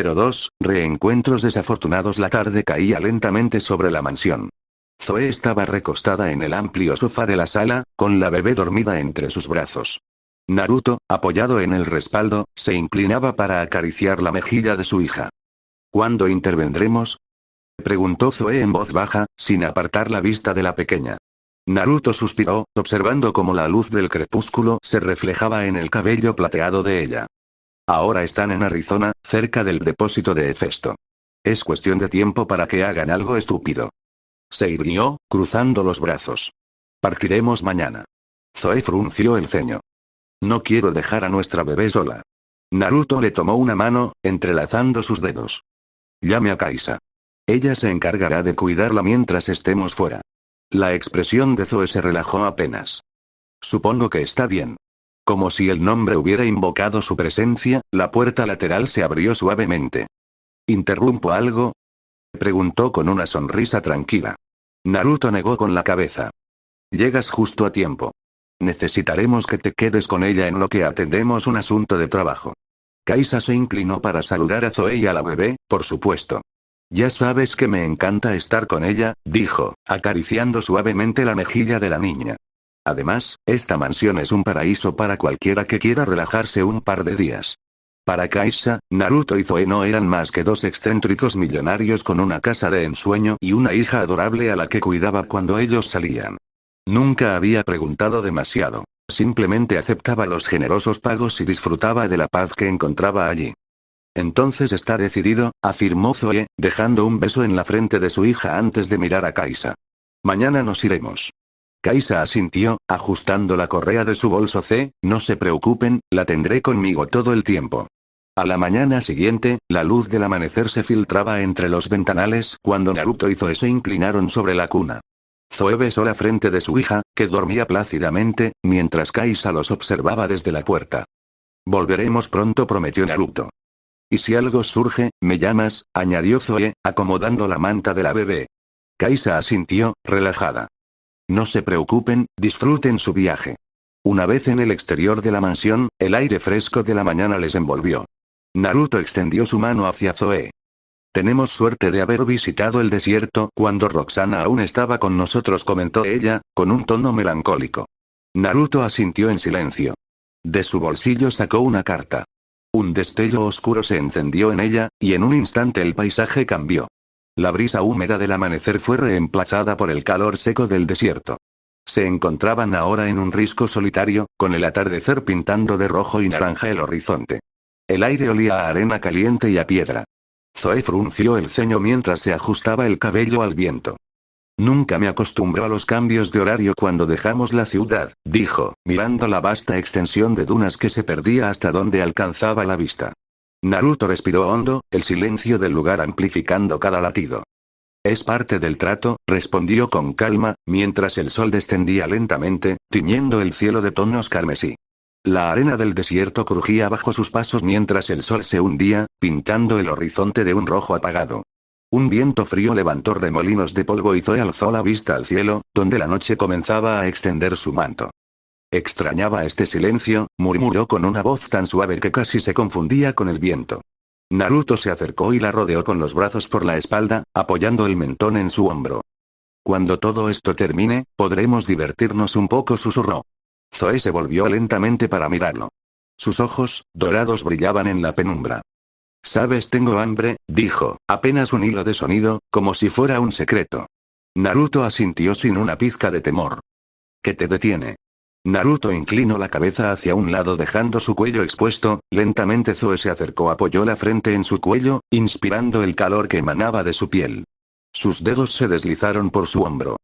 02, reencuentros desafortunados. La tarde caía lentamente sobre la mansión. Zoe estaba recostada en el amplio sofá de la sala, con la bebé dormida entre sus brazos. Naruto, apoyado en el respaldo, se inclinaba para acariciar la mejilla de su hija. ¿Cuándo intervendremos?, preguntó Zoe en voz baja, sin apartar la vista de la pequeña. Naruto suspiró, observando cómo la luz del crepúsculo se reflejaba en el cabello plateado de ella. Ahora están en Arizona, cerca del depósito de Hefesto. Es cuestión de tiempo para que hagan algo estúpido. Se irguió, cruzando los brazos. Partiremos mañana. Zoe frunció el ceño. No quiero dejar a nuestra bebé sola. Naruto le tomó una mano, entrelazando sus dedos. Llame a Kaisa. Ella se encargará de cuidarla mientras estemos fuera. La expresión de Zoe se relajó apenas. Supongo que está bien. Como si el nombre hubiera invocado su presencia, la puerta lateral se abrió suavemente. ¿Interrumpo algo?, preguntó con una sonrisa tranquila. Naruto negó con la cabeza. Llegas justo a tiempo. Necesitaremos que te quedes con ella en lo que atendemos un asunto de trabajo. Kaisa se inclinó para saludar a Zoe y a la bebé, por supuesto. Ya sabes que me encanta estar con ella, dijo, acariciando suavemente la mejilla de la niña. Además, esta mansión es un paraíso para cualquiera que quiera relajarse un par de días. Para Kaisa, Naruto y Zoe no eran más que dos excéntricos millonarios con una casa de ensueño y una hija adorable a la que cuidaba cuando ellos salían. Nunca había preguntado demasiado. Simplemente aceptaba los generosos pagos y disfrutaba de la paz que encontraba allí. Entonces está decidido, afirmó Zoe, dejando un beso en la frente de su hija antes de mirar a Kaisa. Mañana nos iremos. Kaisa asintió, ajustando la correa de su bolso. No se preocupen, la tendré conmigo todo el tiempo. A la mañana siguiente, la luz del amanecer se filtraba entre los ventanales cuando Naruto y Zoe se inclinaron sobre la cuna. Zoe besó la frente de su hija, que dormía plácidamente, mientras Kaisa los observaba desde la puerta. Volveremos pronto, prometió Naruto. Y si algo surge, me llamas, añadió Zoe, acomodando la manta de la bebé. Kaisa asintió, relajada. No se preocupen, disfruten su viaje. Una vez en el exterior de la mansión, el aire fresco de la mañana les envolvió. Naruto extendió su mano hacia Zoe. Tenemos suerte de haber visitado el desierto cuando Roxana aún estaba con nosotros, comentó ella, con un tono melancólico. Naruto asintió en silencio. De su bolsillo sacó una carta. Un destello oscuro se encendió en ella, y en un instante el paisaje cambió. La brisa húmeda del amanecer fue reemplazada por el calor seco del desierto. Se encontraban ahora en un risco solitario, con el atardecer pintando de rojo y naranja el horizonte. El aire olía a arena caliente y a piedra. Zoe frunció el ceño mientras se ajustaba el cabello al viento. Nunca me acostumbro a los cambios de horario cuando dejamos la ciudad, dijo, mirando la vasta extensión de dunas que se perdía hasta donde alcanzaba la vista. Naruto respiró hondo, el silencio del lugar amplificando cada latido. Es parte del trato, respondió con calma, mientras el sol descendía lentamente, tiñendo el cielo de tonos carmesí. La arena del desierto crujía bajo sus pasos mientras el sol se hundía, pintando el horizonte de un rojo apagado. Un viento frío levantó remolinos de polvo y Zoe alzó la vista al cielo, donde la noche comenzaba a extender su manto. Extrañaba este silencio, murmuró con una voz tan suave que casi se confundía con el viento. Naruto se acercó y la rodeó con los brazos por la espalda, apoyando el mentón en su hombro. Cuando todo esto termine, podremos divertirnos un poco, susurró. Zoe se volvió lentamente para mirarlo. Sus ojos, dorados, brillaban en la penumbra. Sabes, tengo hambre, dijo, apenas un hilo de sonido, como si fuera un secreto. Naruto asintió sin una pizca de temor. ¿Qué te detiene? Naruto inclinó la cabeza hacia un lado dejando su cuello expuesto, lentamente Zoe se acercó, apoyó la frente en su cuello, inspirando el calor que emanaba de su piel. Sus dedos se deslizaron por su hombro.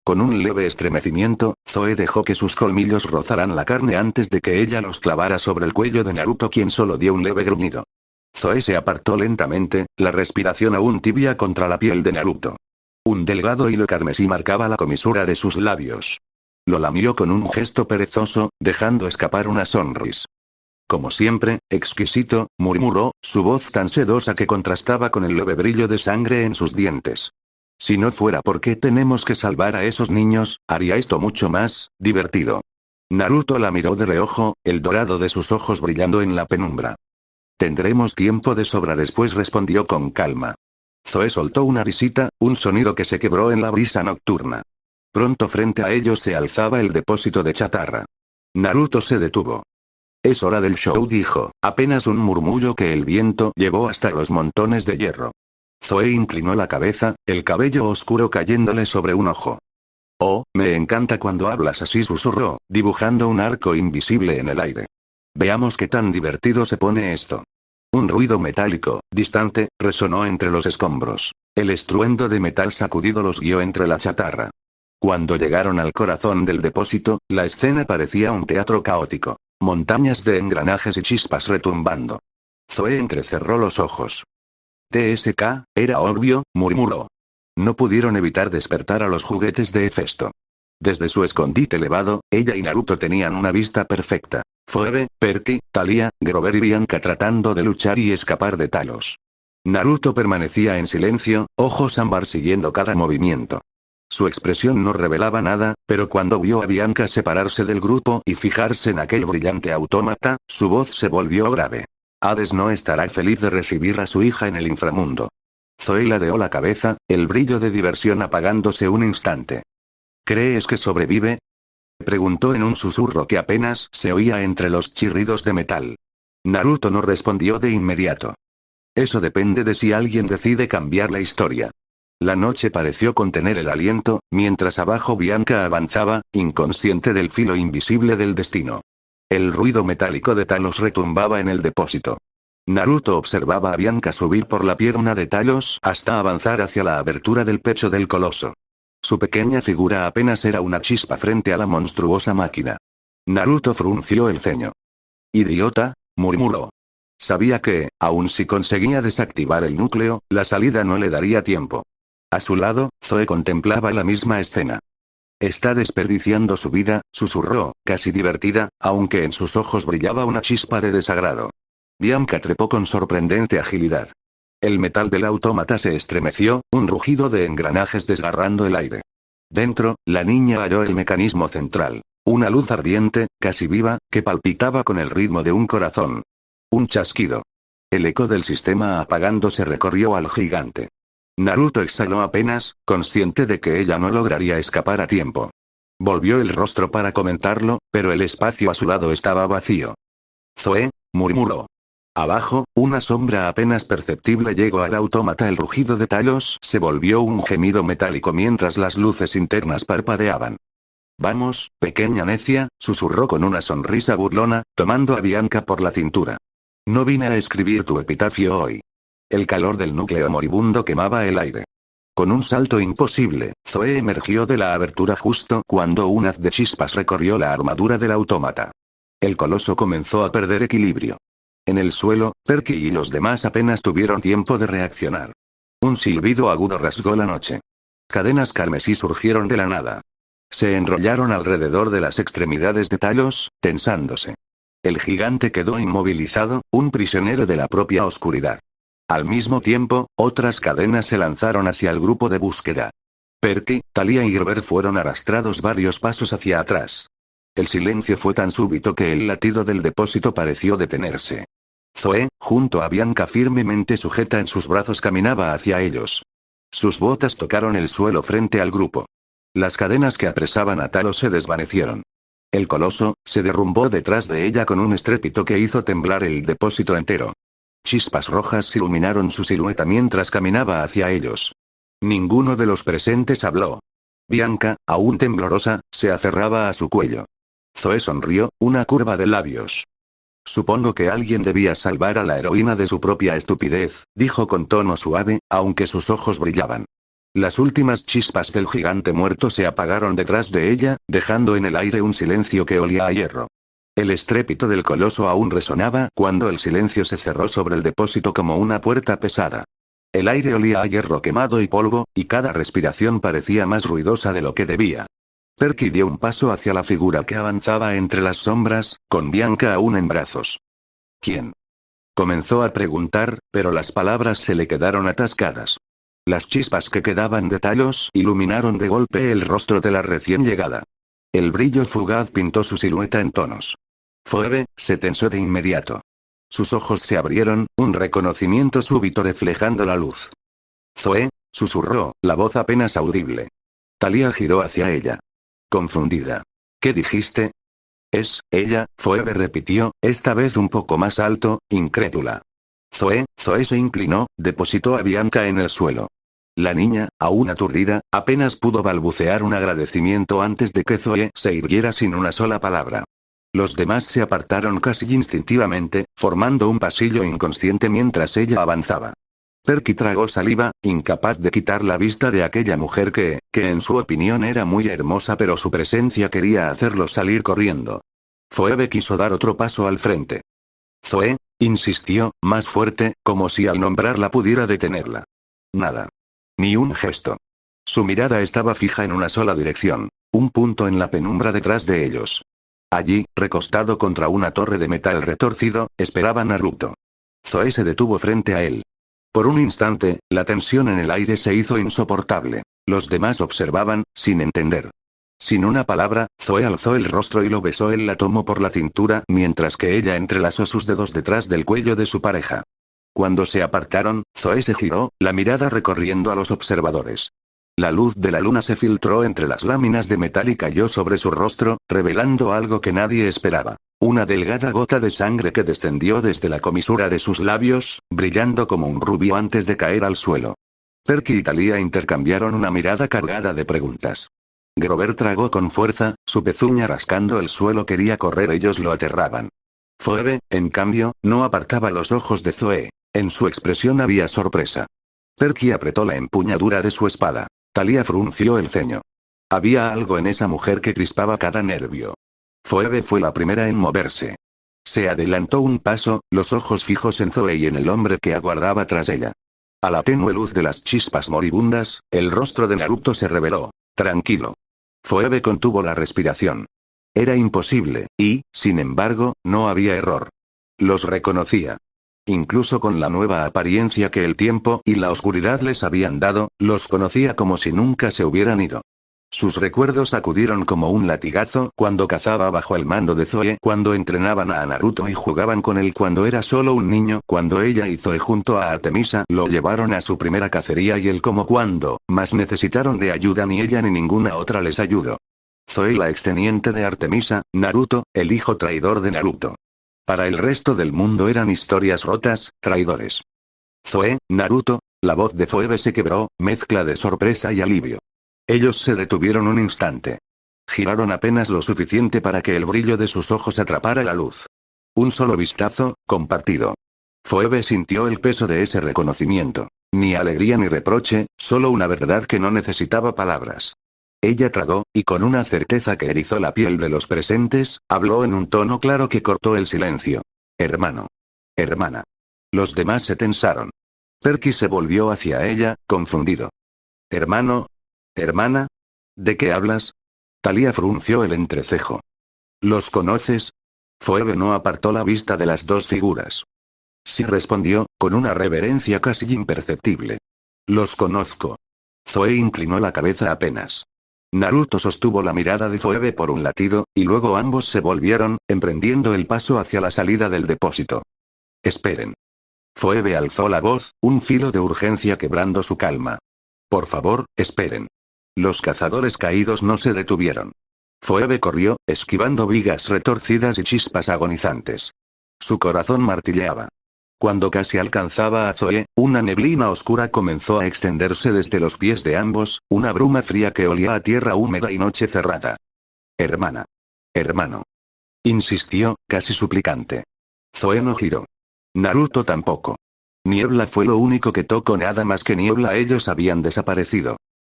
Con un leve estremecimiento, Zoe dejó que sus colmillos rozaran la carne antes de que ella los clavara sobre el cuello de Naruto, quien solo dio un leve gruñido. Zoe se apartó lentamente, la respiración aún tibia contra la piel de Naruto. Un delgado hilo carmesí marcaba la comisura de sus labios. Lo lamió con un gesto perezoso, dejando escapar una sonrisa. Como siempre, exquisito, murmuró, su voz tan sedosa que contrastaba con el leve brillo de sangre en sus dientes. Si no fuera porque tenemos que salvar a esos niños, haría esto mucho más divertido. Naruto la miró de reojo, el dorado de sus ojos brillando en la penumbra. Tendremos tiempo de sobra después, respondió con calma. Zoe soltó una risita, un sonido que se quebró en la brisa nocturna. Pronto frente a ellos se alzaba el depósito de chatarra. Naruto se detuvo. Es hora del show, dijo, apenas un murmullo que el viento llevó hasta los montones de hierro. Zoe inclinó la cabeza, el cabello oscuro cayéndole sobre un ojo. Oh, me encanta cuando hablas así, susurró, dibujando un arco invisible en el aire. Veamos qué tan divertido se pone esto. Un ruido metálico, distante, resonó entre los escombros. El estruendo de metal sacudido los guió entre la chatarra. Cuando llegaron al corazón del depósito, la escena parecía un teatro caótico. Montañas de engranajes y chispas retumbando. Zoe entrecerró los ojos. TSK, era obvio, murmuró. No pudieron evitar despertar a los juguetes de Hefesto. Desde su escondite elevado, ella y Naruto tenían una vista perfecta. Phoebe, Perky, Thalia, Grover y Bianca tratando de luchar y escapar de Talos. Naruto permanecía en silencio, ojos ámbar siguiendo cada movimiento. Su expresión no revelaba nada, pero cuando vio a Bianca separarse del grupo y fijarse en aquel brillante autómata, su voz se volvió grave. Hades no estará feliz de recibir a su hija en el inframundo. Zoe ladeó la cabeza, el brillo de diversión apagándose un instante. ¿Crees que sobrevive?, preguntó en un susurro que apenas se oía entre los chirridos de metal. Naruto no respondió de inmediato. Eso depende de si alguien decide cambiar la historia. La noche pareció contener el aliento, mientras abajo Bianca avanzaba, inconsciente del filo invisible del destino. El ruido metálico de Talos retumbaba en el depósito. Naruto observaba a Bianca subir por la pierna de Talos hasta avanzar hacia la abertura del pecho del coloso. Su pequeña figura apenas era una chispa frente a la monstruosa máquina. Naruto frunció el ceño. «Idiota», murmuró. Sabía que, aun si conseguía desactivar el núcleo, la salida no le daría tiempo. A su lado, Zoe contemplaba la misma escena. «Está desperdiciando su vida», susurró, casi divertida, aunque en sus ojos brillaba una chispa de desagrado. Bianca trepó con sorprendente agilidad. El metal del autómata se estremeció, un rugido de engranajes desgarrando el aire. Dentro, la niña halló el mecanismo central. Una luz ardiente, casi viva, que palpitaba con el ritmo de un corazón. Un chasquido. El eco del sistema apagándose recorrió al gigante. Naruto exhaló apenas, consciente de que ella no lograría escapar a tiempo. Volvió el rostro para comentarlo, pero el espacio a su lado estaba vacío. «Zoe», murmuró. Abajo, una sombra apenas perceptible llegó al autómata. El rugido de Talos se volvió un gemido metálico mientras las luces internas parpadeaban. «Vamos, pequeña necia», susurró con una sonrisa burlona, tomando a Bianca por la cintura. «No vine a escribir tu epitafio hoy». El calor del núcleo moribundo quemaba el aire. Con un salto imposible, Zoe emergió de la abertura justo cuando un haz de chispas recorrió la armadura del autómata. El coloso comenzó a perder equilibrio. En el suelo, Perky y los demás apenas tuvieron tiempo de reaccionar. Un silbido agudo rasgó la noche. Cadenas carmesí surgieron de la nada. Se enrollaron alrededor de las extremidades de Talos, tensándose. El gigante quedó inmovilizado, un prisionero de la propia oscuridad. Al mismo tiempo, otras cadenas se lanzaron hacia el grupo de búsqueda. Perky, Thalia y Grover fueron arrastrados varios pasos hacia atrás. El silencio fue tan súbito que el latido del depósito pareció detenerse. Zoe, junto a Bianca firmemente sujeta en sus brazos, caminaba hacia ellos. Sus botas tocaron el suelo frente al grupo. Las cadenas que apresaban a Talos se desvanecieron. El coloso se derrumbó detrás de ella con un estrépito que hizo temblar el depósito entero. Chispas rojas iluminaron su silueta mientras caminaba hacia ellos. Ninguno de los presentes habló. Bianca, aún temblorosa, se aferraba a su cuello. Zoe sonrió, una curva de labios. «Supongo que alguien debía salvar a la heroína de su propia estupidez», dijo con tono suave, aunque sus ojos brillaban. Las últimas chispas del gigante muerto se apagaron detrás de ella, dejando en el aire un silencio que olía a hierro. El estrépito del coloso aún resonaba cuando el silencio se cerró sobre el depósito como una puerta pesada. El aire olía a hierro quemado y polvo, y cada respiración parecía más ruidosa de lo que debía. Perky dio un paso hacia la figura que avanzaba entre las sombras, con Bianca aún en brazos. «¿Quién?», comenzó a preguntar, pero las palabras se le quedaron atascadas. Las chispas que quedaban de Talos iluminaron de golpe el rostro de la recién llegada. El brillo fugaz pintó su silueta en tonos. Phoebe se tensó de inmediato. Sus ojos se abrieron, un reconocimiento súbito reflejando la luz. «Zoe», susurró, la voz apenas audible. Thalía giró hacia ella. Confundida. «¿Qué dijiste?» «Es ella», Phoebe repitió, esta vez un poco más alto, incrédula. Zoe se inclinó, depositó a Bianca en el suelo. La niña, aún aturdida, apenas pudo balbucear un agradecimiento antes de que Zoe se irguiera sin una sola palabra. Los demás se apartaron casi instintivamente, formando un pasillo inconsciente mientras ella avanzaba. Perky tragó saliva, incapaz de quitar la vista de aquella mujer que en su opinión era muy hermosa, pero su presencia quería hacerlo salir corriendo. Phoebe quiso dar otro paso al frente. «Zoe», insistió, más fuerte, como si al nombrarla pudiera detenerla. Nada. Ni un gesto. Su mirada estaba fija en una sola dirección, un punto en la penumbra detrás de ellos. Allí, recostado contra una torre de metal retorcido, esperaba Naruto. Zoe se detuvo frente a él. Por un instante, la tensión en el aire se hizo insoportable. Los demás observaban, sin entender. Sin una palabra, Zoe alzó el rostro y lo besó. Él la tomó por la cintura, mientras que ella entrelazó sus dedos detrás del cuello de su pareja. Cuando se apartaron, Zoe se giró, la mirada recorriendo a los observadores. La luz de la luna se filtró entre las láminas de metal y cayó sobre su rostro, revelando algo que nadie esperaba. Una delgada gota de sangre que descendió desde la comisura de sus labios, brillando como un rubio antes de caer al suelo. Perky y Thalía intercambiaron una mirada cargada de preguntas. Grover tragó con fuerza, su pezuña rascando el suelo quería correr, ellos lo aterraban. Phoebe, en cambio, no apartaba los ojos de Zoe. En su expresión había sorpresa. Perky apretó la empuñadura de su espada. Thalía frunció el ceño. Había algo en esa mujer que crispaba cada nervio. Phoebe fue la primera en moverse. Se adelantó un paso, los ojos fijos en Zoe y en el hombre que aguardaba tras ella. A la tenue luz de las chispas moribundas, el rostro de Naruto se reveló. Tranquilo. Phoebe contuvo la respiración. Era imposible, y, sin embargo, no había error. Los reconocía. Incluso con la nueva apariencia que el tiempo y la oscuridad les habían dado, los conocía como si nunca se hubieran ido. Sus recuerdos acudieron como un latigazo cuando cazaba bajo el mando de Zoe, cuando entrenaban a Naruto y jugaban con él cuando era solo un niño, cuando ella y Zoe junto a Artemisa lo llevaron a su primera cacería y él como cuando más necesitaron de ayuda ni ella ni ninguna otra les ayudó. Zoe la exteniente de Artemisa, Naruto, el hijo traidor de Naruto. Para el resto del mundo eran historias rotas, traidores. Zoe, Naruto, la voz de Phoebe se quebró, mezcla de sorpresa y alivio. Ellos se detuvieron un instante. Giraron apenas lo suficiente para que el brillo de sus ojos atrapara la luz. Un solo vistazo, compartido. Phoebe sintió el peso de ese reconocimiento. Ni alegría ni reproche, solo una verdad que no necesitaba palabras. Ella tragó, y con una certeza que erizó la piel de los presentes, habló en un tono claro que cortó el silencio. Hermano. Hermana. Los demás se tensaron. Perky se volvió hacia ella, confundido. Hermano. ¿Hermana? ¿De qué hablas? Thalía frunció el entrecejo. ¿Los conoces? Phoebe no apartó la vista de las dos figuras. Sí respondió, con una reverencia casi imperceptible. Los conozco. Zoe inclinó la cabeza apenas. Naruto sostuvo la mirada de Phoebe por un latido, y luego ambos se volvieron, emprendiendo el paso hacia la salida del depósito. Esperen. Phoebe alzó la voz, un filo de urgencia quebrando su calma. Por favor, esperen. Los cazadores caídos no se detuvieron. Phoebe corrió, esquivando vigas retorcidas y chispas agonizantes. Su corazón martilleaba. Cuando casi alcanzaba a Zoe, una neblina oscura comenzó a extenderse desde los pies de ambos, una bruma fría que olía a tierra húmeda y noche cerrada. Hermana. Hermano. Insistió, casi suplicante. Zoe no giró. Naruto tampoco. Niebla fue lo único que tocó, nada más que niebla, ellos habían desaparecido.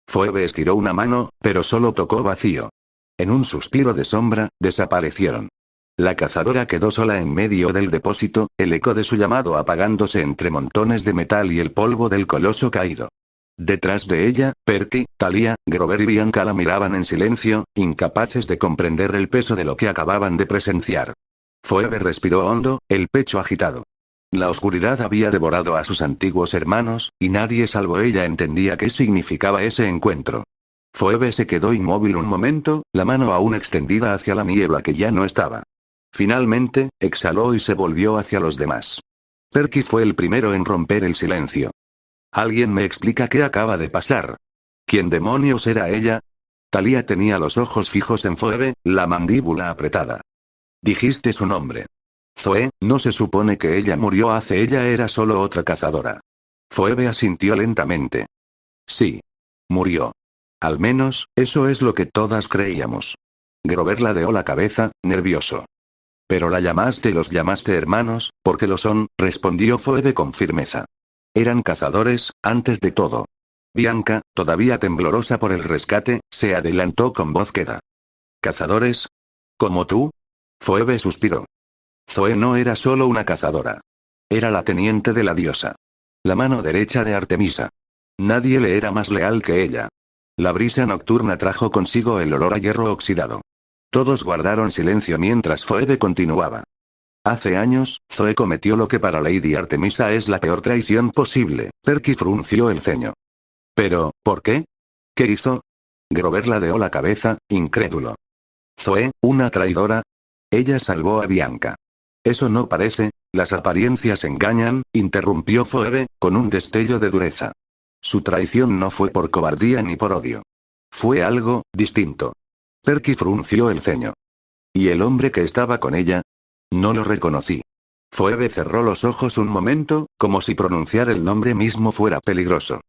Phoebe estiró una mano, pero solo tocó vacío. En un suspiro de sombra, desaparecieron. La cazadora quedó sola en medio del depósito, el eco de su llamado apagándose entre montones de metal y el polvo del coloso caído. Detrás de ella, Perky, Thalía, Grover y Bianca la miraban en silencio, incapaces de comprender el peso de lo que acababan de presenciar. Phoebe respiró hondo, el pecho agitado. La oscuridad había devorado a sus antiguos hermanos, y nadie salvo ella entendía qué significaba ese encuentro. Phoebe se quedó inmóvil un momento, la mano aún extendida hacia la niebla que ya no estaba. Finalmente, exhaló y se volvió hacia los demás. Perky fue el primero en romper el silencio. ¿Alguien me explica qué acaba de pasar? ¿Quién demonios era ella? Talia tenía los ojos fijos en Phoebe, la mandíbula apretada. Dijiste su nombre. Zoe, ¿no se supone que ella murió hace? Ella era solo otra cazadora. Phoebe asintió lentamente. Sí. Murió. Al menos, eso es lo que todas creíamos. Grover ladeó la cabeza, nervioso. Pero los llamaste hermanos, porque lo son, respondió Phoebe con firmeza. Eran cazadores, antes de todo. Bianca, todavía temblorosa por el rescate, se adelantó con voz queda. ¿Cazadores? ¿Como tú? Phoebe suspiró. Zoe no era solo una cazadora. Era la teniente de la diosa. La mano derecha de Artemisa. Nadie le era más leal que ella. La brisa nocturna trajo consigo el olor a hierro oxidado. Todos guardaron silencio mientras Phoebe continuaba. Hace años, Zoe cometió lo que para Lady Artemisa es la peor traición posible. Perky frunció el ceño. ¿Pero, por qué? ¿Qué hizo? Grover ladeó la cabeza, incrédulo. Zoe, una traidora. Ella salvó a Bianca. Eso no parece, las apariencias engañan, interrumpió Phoebe, con un destello de dureza. Su traición no fue por cobardía ni por odio. Fue algo distinto. Perky frunció el ceño. ¿Y el hombre que estaba con ella? No lo reconocí. Phoebe cerró los ojos un momento, como si pronunciar el nombre mismo fuera peligroso.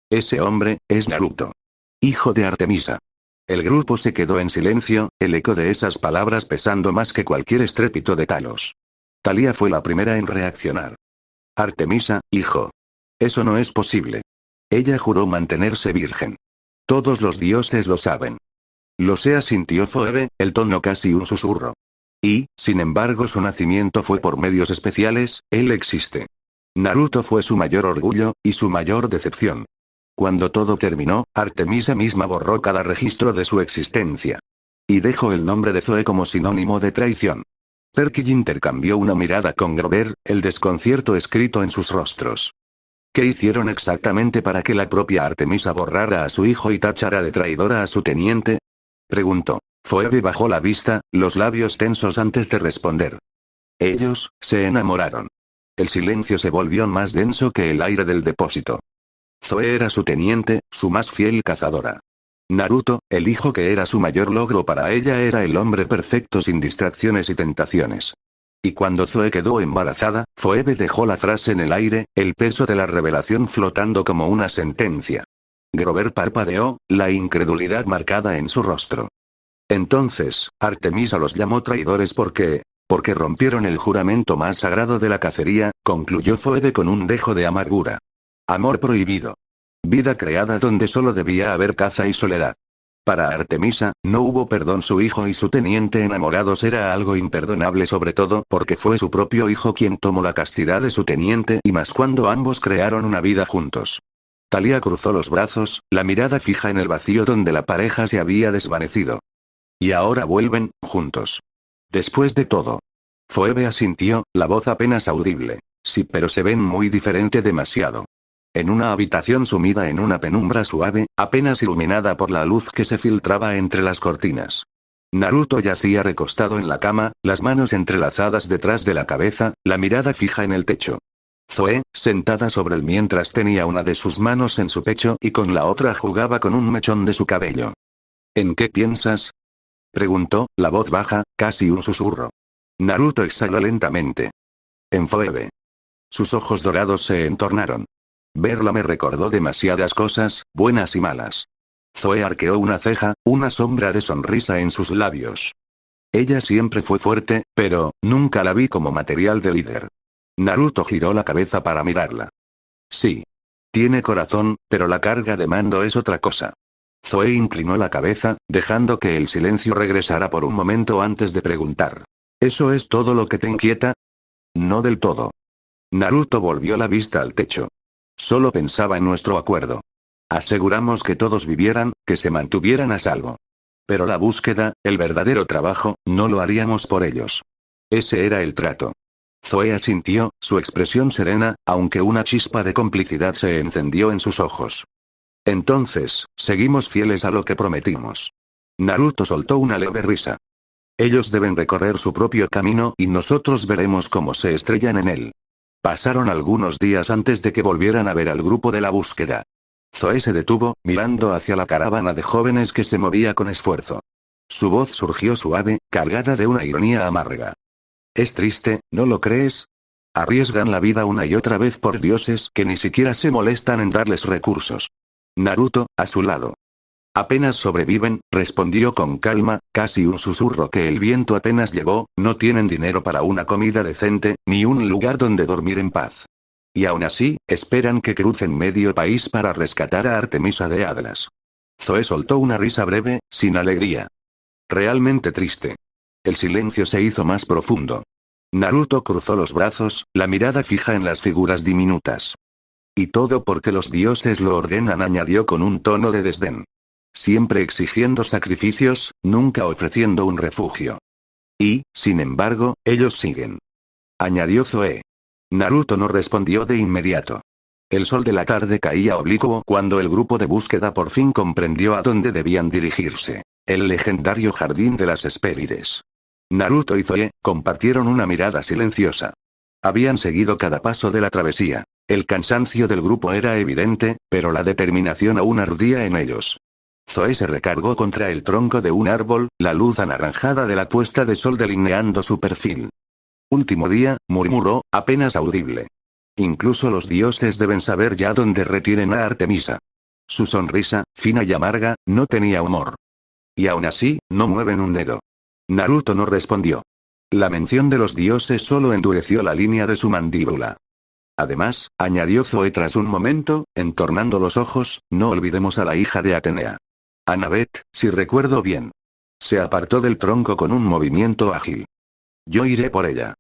Ese hombre, es Naruto. Hijo de Artemisa. El grupo se quedó en silencio, el eco de esas palabras pesando más que cualquier estrépito de Talos. Talia fue la primera en reaccionar. Artemisa, hijo. Eso no es posible. Ella juró mantenerse virgen. Todos los dioses lo saben. Lo sé, asintió Phoebe, el tono casi un susurro. Y, sin embargo, su nacimiento fue por medios especiales, él existe. Naruto fue su mayor orgullo, y su mayor decepción. Cuando todo terminó, Artemisa misma borró cada registro de su existencia. Y dejó el nombre de Zoe como sinónimo de traición. Perky intercambió una mirada con Grover, el desconcierto escrito en sus rostros. ¿Qué hicieron exactamente para que la propia Artemisa borrara a su hijo y tachara de traidora a su teniente? Preguntó. Phoebe bajó la vista, los labios tensos antes de responder. Ellos, se enamoraron. El silencio se volvió más denso que el aire del depósito. Zoe era su teniente, su más fiel cazadora. Naruto, el hijo que era su mayor logro para ella, era el hombre perfecto sin distracciones y tentaciones. Y cuando Zoe quedó embarazada, Phoebe dejó la frase en el aire, el peso de la revelación flotando como una sentencia. Grover parpadeó, la incredulidad marcada en su rostro. Entonces, Artemisa los llamó traidores porque rompieron el juramento más sagrado de la cacería, concluyó Phoebe con un dejo de amargura. Amor prohibido. Vida creada donde solo debía haber caza y soledad. Para Artemisa, no hubo perdón. Su hijo y su teniente enamorados era algo imperdonable, sobre todo porque fue su propio hijo quien tomó la castidad de su teniente, y más cuando ambos crearon una vida juntos. Talia cruzó los brazos, la mirada fija en el vacío donde la pareja se había desvanecido. Y ahora vuelven, juntos. Después de todo. Phoebe asintió, la voz apenas audible. Sí, pero se ven muy diferente, demasiado. En una habitación sumida en una penumbra suave, apenas iluminada por la luz que se filtraba entre las cortinas. Naruto yacía recostado en la cama, las manos entrelazadas detrás de la cabeza, la mirada fija en el techo. Zoe, sentada sobre él mientras tenía una de sus manos en su pecho y con la otra jugaba con un mechón de su cabello. ¿En qué piensas?, preguntó, la voz baja, casi un susurro. Naruto exhaló lentamente. En Phoebe. Sus ojos dorados se entornaron. Verla me recordó demasiadas cosas, buenas y malas. Zoe arqueó una ceja, una sombra de sonrisa en sus labios. Ella siempre fue fuerte, pero nunca la vi como material de líder. Naruto giró la cabeza para mirarla. Sí. Tiene corazón, pero la carga de mando es otra cosa. Zoe inclinó la cabeza, dejando que el silencio regresara por un momento antes de preguntar. ¿Eso es todo lo que te inquieta? No del todo. Naruto volvió la vista al techo. Solo pensaba en nuestro acuerdo. Aseguramos que todos vivieran, que se mantuvieran a salvo. Pero la búsqueda, el verdadero trabajo, no lo haríamos por ellos. Ese era el trato. Zoe asintió, su expresión serena, aunque una chispa de complicidad se encendió en sus ojos. Entonces, seguimos fieles a lo que prometimos. Naruto soltó una leve risa. Ellos deben recorrer su propio camino y nosotros veremos cómo se estrellan en él. Pasaron algunos días antes de que volvieran a ver al grupo de la búsqueda. Zoe se detuvo, mirando hacia la caravana de jóvenes que se movía con esfuerzo. Su voz surgió suave, cargada de una ironía amarga. Es triste, ¿no lo crees? Arriesgan la vida una y otra vez por dioses que ni siquiera se molestan en darles recursos. Naruto, a su lado. Apenas sobreviven, respondió con calma, casi un susurro que el viento apenas llevó, no tienen dinero para una comida decente, ni un lugar donde dormir en paz. Y aún así, esperan que crucen medio país para rescatar a Artemisa de Atlas. Zoe soltó una risa breve, sin alegría. Realmente triste. El silencio se hizo más profundo. Naruto cruzó los brazos, la mirada fija en las figuras diminutas. Y todo porque los dioses lo ordenan, añadió con un tono de desdén. Siempre exigiendo sacrificios, nunca ofreciendo un refugio. Y, sin embargo, ellos siguen. Añadió Zoe. Naruto no respondió de inmediato. El sol de la tarde caía oblicuo cuando el grupo de búsqueda por fin comprendió a dónde debían dirigirse. El legendario jardín de las Hespérides. Naruto y Zoe compartieron una mirada silenciosa. Habían seguido cada paso de la travesía. El cansancio del grupo era evidente, pero la determinación aún ardía en ellos. Zoe se recargó contra el tronco de un árbol, la luz anaranjada de la puesta de sol delineando su perfil. Último día, murmuró, apenas audible. Incluso los dioses deben saber ya dónde retienen a Artemisa. Su sonrisa, fina y amarga, no tenía humor. Y aún así, no mueven un dedo. Naruto no respondió. La mención de los dioses solo endureció la línea de su mandíbula. Además, añadió Zoe tras un momento, entornando los ojos, no olvidemos a la hija de Atenea. Annabeth, si recuerdo bien. Se apartó del tronco con un movimiento ágil. Yo iré por ella.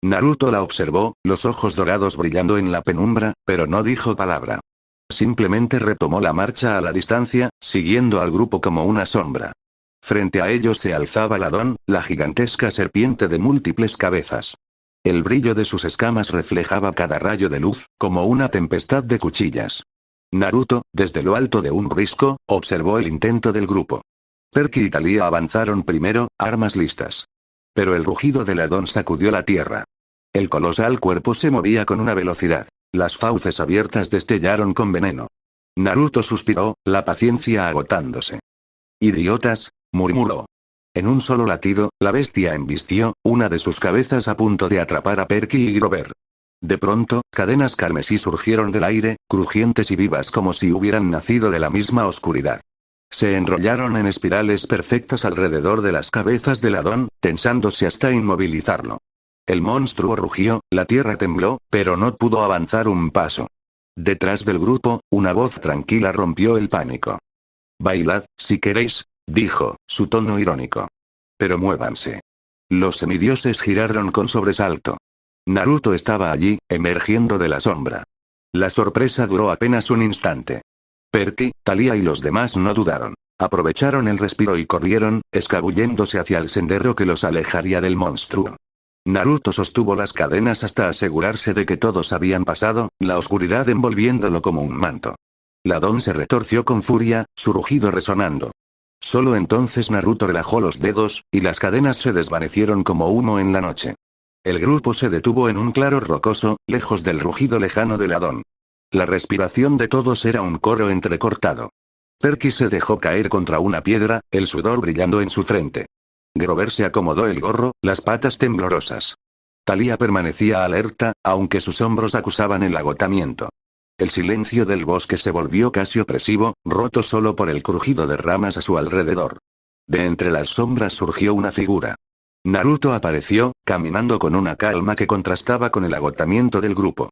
Naruto la observó, los ojos dorados brillando en la penumbra, pero no dijo palabra. Simplemente retomó la marcha a la distancia, siguiendo al grupo como una sombra. Frente a ellos se alzaba Ladón, la gigantesca serpiente de múltiples cabezas. El brillo de sus escamas reflejaba cada rayo de luz, como una tempestad de cuchillas. Naruto, desde lo alto de un risco, observó el intento del grupo. Perky y Thalía avanzaron primero, armas listas. Pero el rugido de Ladón sacudió la tierra. El colosal cuerpo se movía con una velocidad. Las fauces abiertas destellaron con veneno. Naruto suspiró, la paciencia agotándose. «Idiotas», murmuró. En un solo latido, la bestia embistió, una de sus cabezas a punto de atrapar a Perky y Grover. De pronto, cadenas carmesí surgieron del aire, crujientes y vivas como si hubieran nacido de la misma oscuridad. Se enrollaron en espirales perfectas alrededor de las cabezas de Ladón, tensándose hasta inmovilizarlo. El monstruo rugió, la tierra tembló, pero no pudo avanzar un paso. Detrás del grupo, una voz tranquila rompió el pánico. «Bailad, si queréis», dijo, su tono irónico. «Pero muévanse». Los semidioses giraron con sobresalto. Naruto estaba allí, emergiendo de la sombra. La sorpresa duró apenas un instante. Perky, Thalía y los demás no dudaron. Aprovecharon el respiro y corrieron, escabulléndose hacia el sendero que los alejaría del monstruo. Naruto sostuvo las cadenas hasta asegurarse de que todos habían pasado, la oscuridad envolviéndolo como un manto. Ladón se retorció con furia, su rugido resonando. Solo entonces Naruto relajó los dedos, y las cadenas se desvanecieron como humo en la noche. El grupo se detuvo en un claro rocoso, lejos del rugido lejano de Ladón. La respiración de todos era un coro entrecortado. Perky se dejó caer contra una piedra, el sudor brillando en su frente. Grover se acomodó el gorro, las patas temblorosas. Thalía permanecía alerta, aunque sus hombros acusaban el agotamiento. El silencio del bosque se volvió casi opresivo, roto solo por el crujido de ramas a su alrededor. De entre las sombras surgió una figura. Naruto apareció, caminando con una calma que contrastaba con el agotamiento del grupo.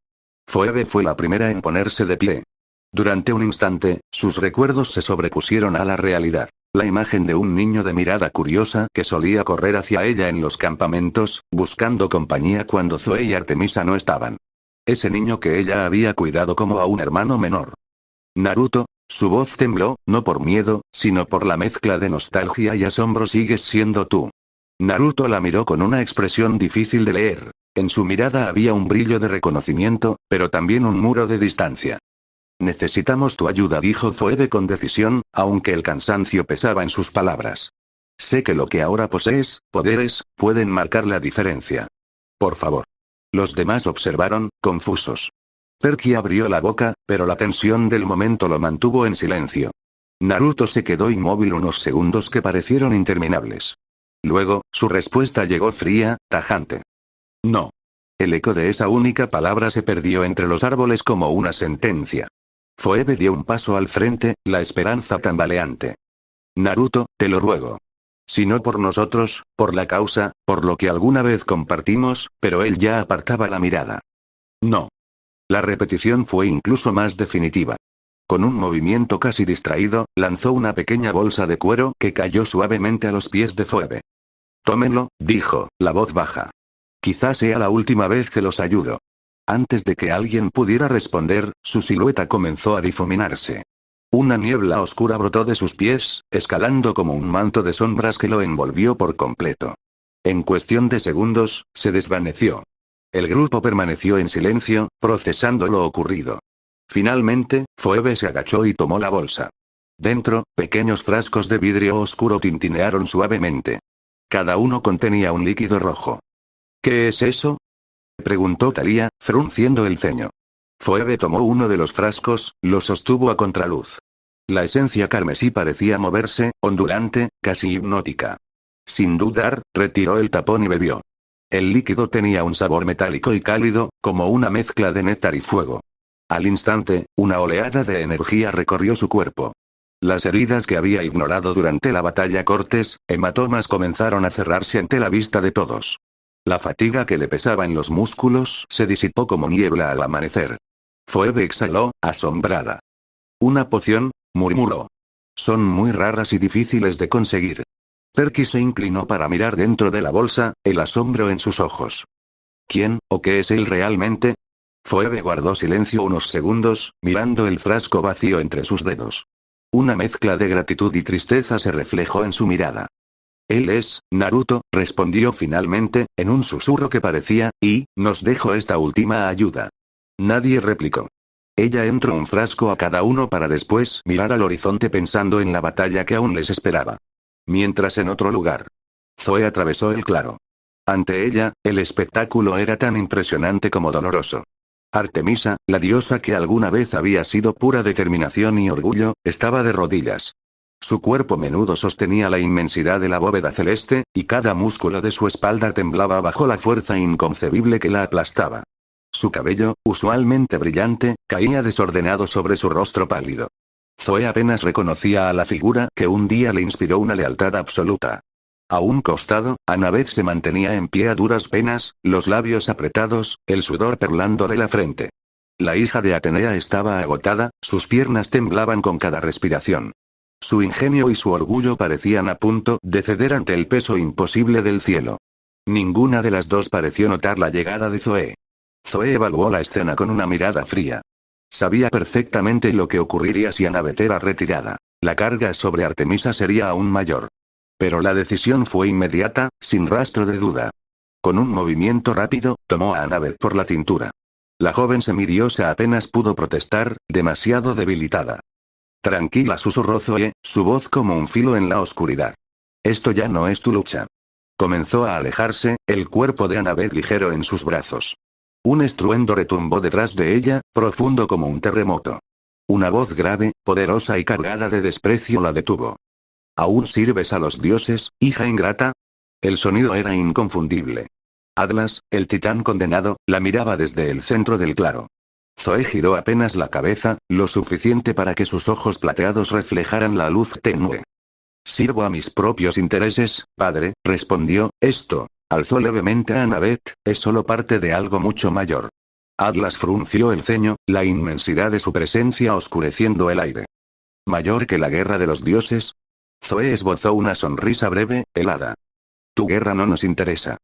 Phoebe fue la primera en ponerse de pie. Durante un instante, sus recuerdos se sobrepusieron a la realidad. La imagen de un niño de mirada curiosa que solía correr hacia ella en los campamentos, buscando compañía cuando Zoe y Artemisa no estaban. Ese niño que ella había cuidado como a un hermano menor. Naruto, su voz tembló, no por miedo, sino por la mezcla de nostalgia y asombro. ¿Sigues siendo tú? Naruto la miró con una expresión difícil de leer. En su mirada había un brillo de reconocimiento, pero también un muro de distancia. Necesitamos tu ayuda, dijo Phoebe con decisión, aunque el cansancio pesaba en sus palabras. Sé que lo que ahora posees, poderes, pueden marcar la diferencia. Por favor. Los demás observaron, confusos. Perky abrió la boca, pero la tensión del momento lo mantuvo en silencio. Naruto se quedó inmóvil unos segundos que parecieron interminables. Luego, su respuesta llegó fría, tajante. No. El eco de esa única palabra se perdió entre los árboles como una sentencia. Phoebe dio un paso al frente, la esperanza tambaleante. Naruto, te lo ruego. Si no por nosotros, por la causa, por lo que alguna vez compartimos, pero él ya apartaba la mirada. No. La repetición fue incluso más definitiva. Con un movimiento casi distraído, lanzó una pequeña bolsa de cuero que cayó suavemente a los pies de Phoebe. Tómenlo, dijo, la voz baja. Quizás sea la última vez que los ayudo. Antes de que alguien pudiera responder, su silueta comenzó a difuminarse. Una niebla oscura brotó de sus pies, escalando como un manto de sombras que lo envolvió por completo. En cuestión de segundos, se desvaneció. El grupo permaneció en silencio, procesando lo ocurrido. Finalmente, Phoebe se agachó y tomó la bolsa. Dentro, pequeños frascos de vidrio oscuro tintinearon suavemente. Cada uno contenía un líquido rojo. ¿Qué es eso?, preguntó Thalía, frunciendo el ceño. Phoebe tomó uno de los frascos, lo sostuvo a contraluz. La esencia carmesí parecía moverse, ondulante, casi hipnótica. Sin dudar, retiró el tapón y bebió. El líquido tenía un sabor metálico y cálido, como una mezcla de néctar y fuego. Al instante, una oleada de energía recorrió su cuerpo. Las heridas que había ignorado durante la batalla cortes, hematomas comenzaron a cerrarse ante la vista de todos. La fatiga que le pesaba en los músculos se disipó como niebla al amanecer. Phoebe exhaló, asombrada. «¿Una poción?», murmuró. «Son muy raras y difíciles de conseguir». Perky se inclinó para mirar dentro de la bolsa, el asombro en sus ojos. ¿Quién, o qué es él realmente? Phoebe guardó silencio unos segundos, mirando el frasco vacío entre sus dedos. Una mezcla de gratitud y tristeza se reflejó en su mirada. Él es, Naruto, respondió finalmente, en un susurro que parecía, y, nos dejó esta última ayuda. Nadie replicó. Ella entró un frasco a cada uno para después mirar al horizonte pensando en la batalla que aún les esperaba. Mientras en otro lugar, Zoe atravesó el claro. Ante ella, el espectáculo era tan impresionante como doloroso. Artemisa, la diosa que alguna vez había sido pura determinación y orgullo, estaba de rodillas. Su cuerpo menudo sostenía la inmensidad de la bóveda celeste, y cada músculo de su espalda temblaba bajo la fuerza inconcebible que la aplastaba. Su cabello, usualmente brillante, caía desordenado sobre su rostro pálido. Zoe apenas reconocía a la figura que un día le inspiró una lealtad absoluta. A un costado, Annabeth se mantenía en pie a duras penas, los labios apretados, el sudor perlando de la frente. La hija de Atenea estaba agotada, sus piernas temblaban con cada respiración. Su ingenio y su orgullo parecían a punto de ceder ante el peso imposible del cielo. Ninguna de las dos pareció notar la llegada de Zoe. Zoe evaluó la escena con una mirada fría. Sabía perfectamente lo que ocurriría si Annabeth era retirada. La carga sobre Artemisa sería aún mayor. Pero la decisión fue inmediata, sin rastro de duda. Con un movimiento rápido, tomó a Annabeth por la cintura. La joven semidiosa apenas pudo protestar, demasiado debilitada. Tranquila, susurró Zoe, su voz como un filo en la oscuridad. Esto ya no es tu lucha. Comenzó a alejarse, el cuerpo de Annabeth ligero en sus brazos. Un estruendo retumbó detrás de ella, profundo como un terremoto. Una voz grave, poderosa y cargada de desprecio la detuvo. ¿Aún sirves a los dioses, hija ingrata? El sonido era inconfundible. Atlas, el titán condenado, la miraba desde el centro del claro. Zoe giró apenas la cabeza, lo suficiente para que sus ojos plateados reflejaran la luz tenue. Sirvo a mis propios intereses, padre, respondió. Esto, alzó levemente a Annabeth, es solo parte de algo mucho mayor. Atlas frunció el ceño, la inmensidad de su presencia oscureciendo el aire. ¿Mayor que la guerra de los dioses? Zoe esbozó una sonrisa breve, helada. Tu guerra no nos interesa.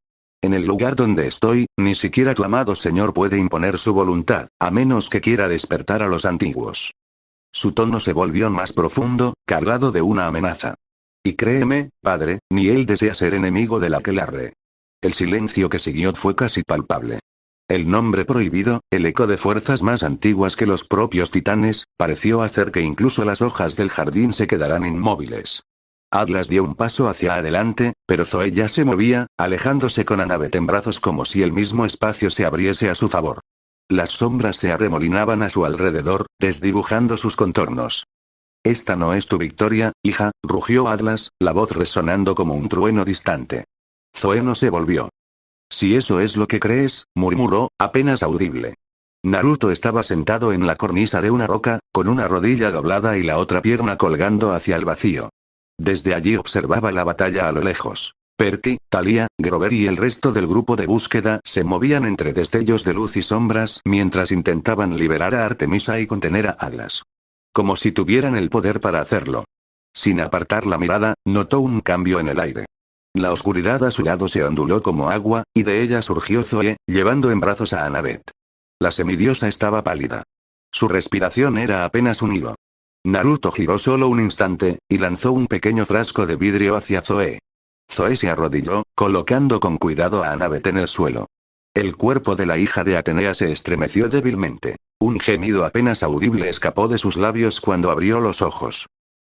En el lugar donde estoy, ni siquiera tu amado señor puede imponer su voluntad, a menos que quiera despertar a los antiguos. Su tono se volvió más profundo, cargado de una amenaza. Y créeme, padre, ni él desea ser enemigo del aquelarre. El silencio que siguió fue casi palpable. El nombre prohibido, el eco de fuerzas más antiguas que los propios titanes, pareció hacer que incluso las hojas del jardín se quedaran inmóviles. Atlas dio un paso hacia adelante, pero Zoe ya se movía, alejándose con Annabeth en brazos como si el mismo espacio se abriese a su favor. Las sombras se arremolinaban a su alrededor, desdibujando sus contornos. «Esta no es tu victoria, hija», rugió Atlas, la voz resonando como un trueno distante. Zoe no se volvió. «Si eso es lo que crees», murmuró, apenas audible. Naruto estaba sentado en la cornisa de una roca, con una rodilla doblada y la otra pierna colgando hacia el vacío. Desde allí observaba la batalla a lo lejos. Perky, Thalia, Grover y el resto del grupo de búsqueda se movían entre destellos de luz y sombras mientras intentaban liberar a Artemisa y contener a Atlas. Como si tuvieran el poder para hacerlo. Sin apartar la mirada, notó un cambio en el aire. La oscuridad a su lado se onduló como agua, y de ella surgió Zoe, llevando en brazos a Annabeth. La semidiosa estaba pálida. Su respiración era apenas un hilo. Naruto giró solo un instante, y lanzó un pequeño frasco de vidrio hacia Zoe. Zoe se arrodilló, colocando con cuidado a Annabeth en el suelo. El cuerpo de la hija de Atenea se estremeció débilmente. Un gemido apenas audible escapó de sus labios cuando abrió los ojos.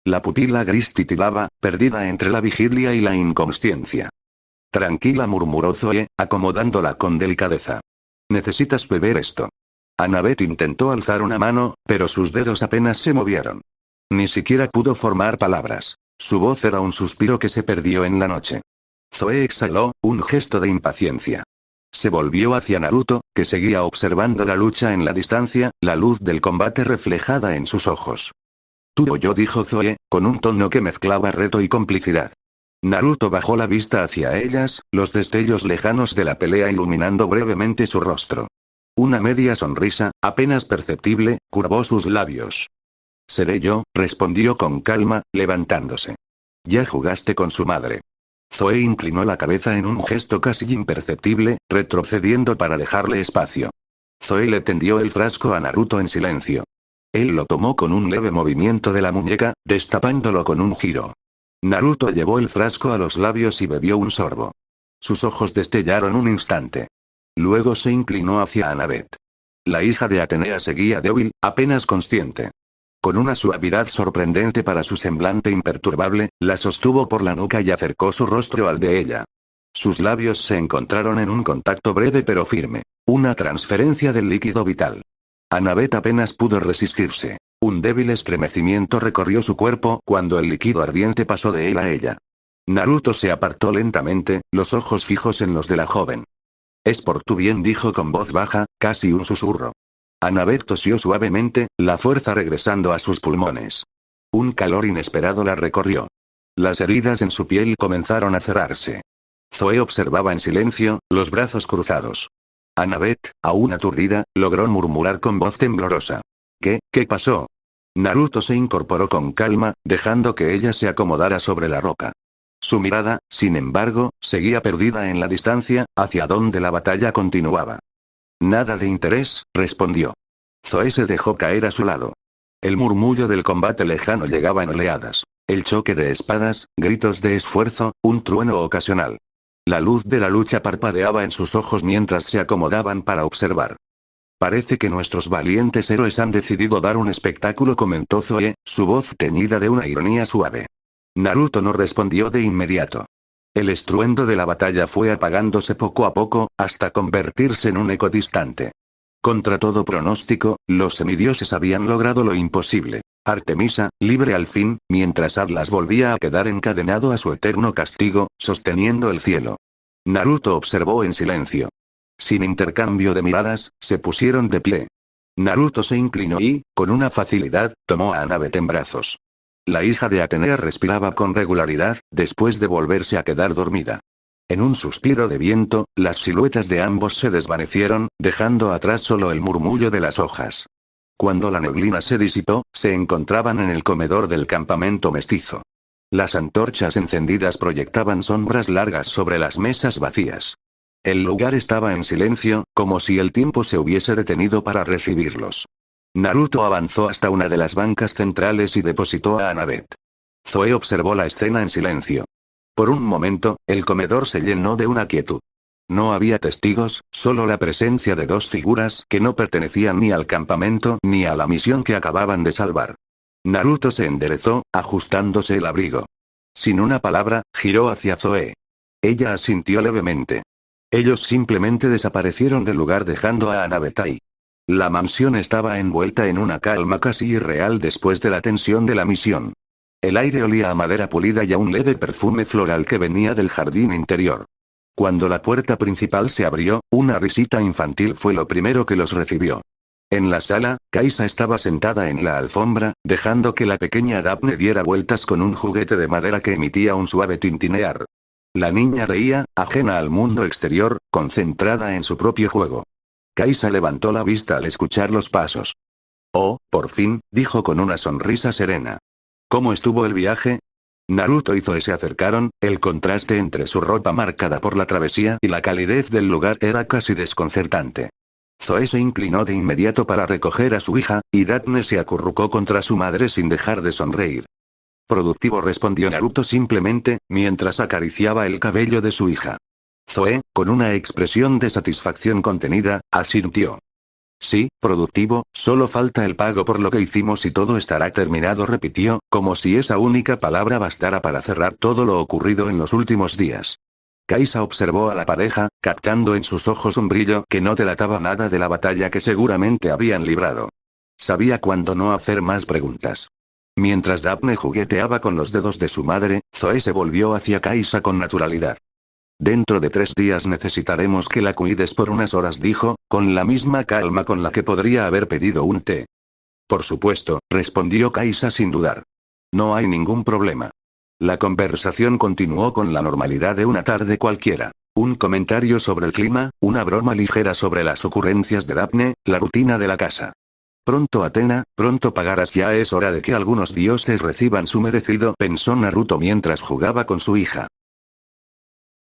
La pupila gris titilaba, perdida entre la vigilia y la inconsciencia. «Tranquila», murmuró Zoe, acomodándola con delicadeza. «Necesitas beber esto». Annabeth intentó alzar una mano, pero sus dedos apenas se movieron. Ni siquiera pudo formar palabras. Su voz era un suspiro que se perdió en la noche. Zoe exhaló, un gesto de impaciencia. Se volvió hacia Naruto, que seguía observando la lucha en la distancia, la luz del combate reflejada en sus ojos. «Tú o yo», dijo Zoe, con un tono que mezclaba reto y complicidad. Naruto bajó la vista hacia ellas, los destellos lejanos de la pelea iluminando brevemente su rostro. Una media sonrisa, apenas perceptible, curvó sus labios. «Seré yo», respondió con calma, levantándose. «Ya jugaste con su madre». Zoe inclinó la cabeza en un gesto casi imperceptible, retrocediendo para dejarle espacio. Zoe le tendió el frasco a Naruto en silencio. Él lo tomó con un leve movimiento de la muñeca, destapándolo con un giro. Naruto llevó el frasco a los labios y bebió un sorbo. Sus ojos destellaron un instante. Luego se inclinó hacia Annabeth. La hija de Atenea seguía débil, apenas consciente. Con una suavidad sorprendente para su semblante imperturbable, la sostuvo por la nuca y acercó su rostro al de ella. Sus labios se encontraron en un contacto breve pero firme. Una transferencia del líquido vital. Annabeth apenas pudo resistirse. Un débil estremecimiento recorrió su cuerpo cuando el líquido ardiente pasó de él a ella. Naruto se apartó lentamente, los ojos fijos en los de la joven. «Es por tu bien», dijo con voz baja, casi un susurro. Annabeth tosió suavemente, la fuerza regresando a sus pulmones. Un calor inesperado la recorrió. Las heridas en su piel comenzaron a cerrarse. Zoe observaba en silencio, los brazos cruzados. Annabeth, aún aturdida, logró murmurar con voz temblorosa. ¿Qué pasó?» Naruto se incorporó con calma, dejando que ella se acomodara sobre la roca. Su mirada, sin embargo, seguía perdida en la distancia, hacia donde la batalla continuaba. «Nada de interés», respondió. Zoe se dejó caer a su lado. El murmullo del combate lejano llegaba en oleadas. El choque de espadas, gritos de esfuerzo, un trueno ocasional. La luz de la lucha parpadeaba en sus ojos mientras se acomodaban para observar. «Parece que nuestros valientes héroes han decidido dar un espectáculo», comentó Zoe, su voz teñida de una ironía suave. Naruto no respondió de inmediato. El estruendo de la batalla fue apagándose poco a poco, hasta convertirse en un eco distante. Contra todo pronóstico, los semidioses habían logrado lo imposible. Artemisa, libre al fin, mientras Atlas volvía a quedar encadenado a su eterno castigo, sosteniendo el cielo. Naruto observó en silencio. Sin intercambio de miradas, se pusieron de pie. Naruto se inclinó y, con una facilidad, tomó a Annabeth en brazos. La hija de Atenea respiraba con regularidad, después de volverse a quedar dormida. En un suspiro de viento, las siluetas de ambos se desvanecieron, dejando atrás solo el murmullo de las hojas. Cuando la neblina se disipó, se encontraban en el comedor del campamento mestizo. Las antorchas encendidas proyectaban sombras largas sobre las mesas vacías. El lugar estaba en silencio, como si el tiempo se hubiese detenido para recibirlos. Naruto avanzó hasta una de las bancas centrales y depositó a Annabeth. Zoe observó la escena en silencio. Por un momento, el comedor se llenó de una quietud. No había testigos, solo la presencia de dos figuras que no pertenecían ni al campamento ni a la misión que acababan de salvar. Naruto se enderezó, ajustándose el abrigo. Sin una palabra, giró hacia Zoe. Ella asintió levemente. Ellos simplemente desaparecieron del lugar dejando a Anabetai. La mansión estaba envuelta en una calma casi irreal después de la tensión de la misión. El aire olía a madera pulida y a un leve perfume floral que venía del jardín interior. Cuando la puerta principal se abrió, una risita infantil fue lo primero que los recibió. En la sala, Kaisa estaba sentada en la alfombra, dejando que la pequeña Daphne diera vueltas con un juguete de madera que emitía un suave tintinear. La niña reía, ajena al mundo exterior, concentrada en su propio juego. Kaisa levantó la vista al escuchar los pasos. Oh, por fin, dijo con una sonrisa serena. ¿Cómo estuvo el viaje? Naruto y Zoe se acercaron, el contraste entre su ropa marcada por la travesía y la calidez del lugar era casi desconcertante. Zoe se inclinó de inmediato para recoger a su hija, y Daphne se acurrucó contra su madre sin dejar de sonreír. Productivo, respondió Naruto simplemente, mientras acariciaba el cabello de su hija. Zoe, con una expresión de satisfacción contenida, asintió. Sí, productivo, solo falta el pago por lo que hicimos y todo estará terminado, repitió, como si esa única palabra bastara para cerrar todo lo ocurrido en los últimos días. Kaisa observó a la pareja, captando en sus ojos un brillo que no delataba nada de la batalla que seguramente habían librado. Sabía cuándo no hacer más preguntas. Mientras Daphne jugueteaba con los dedos de su madre, Zoe se volvió hacia Kaisa con naturalidad. Dentro de 3 días necesitaremos que la cuides por unas horas, dijo, con la misma calma con la que podría haber pedido un té. Por supuesto, respondió Kaisa sin dudar. No hay ningún problema. La conversación continuó con la normalidad de una tarde cualquiera. Un comentario sobre el clima, una broma ligera sobre las ocurrencias de Daphne, la rutina de la casa. Pronto Atena, pronto pagarás, ya es hora de que algunos dioses reciban su merecido, pensó Naruto mientras jugaba con su hija.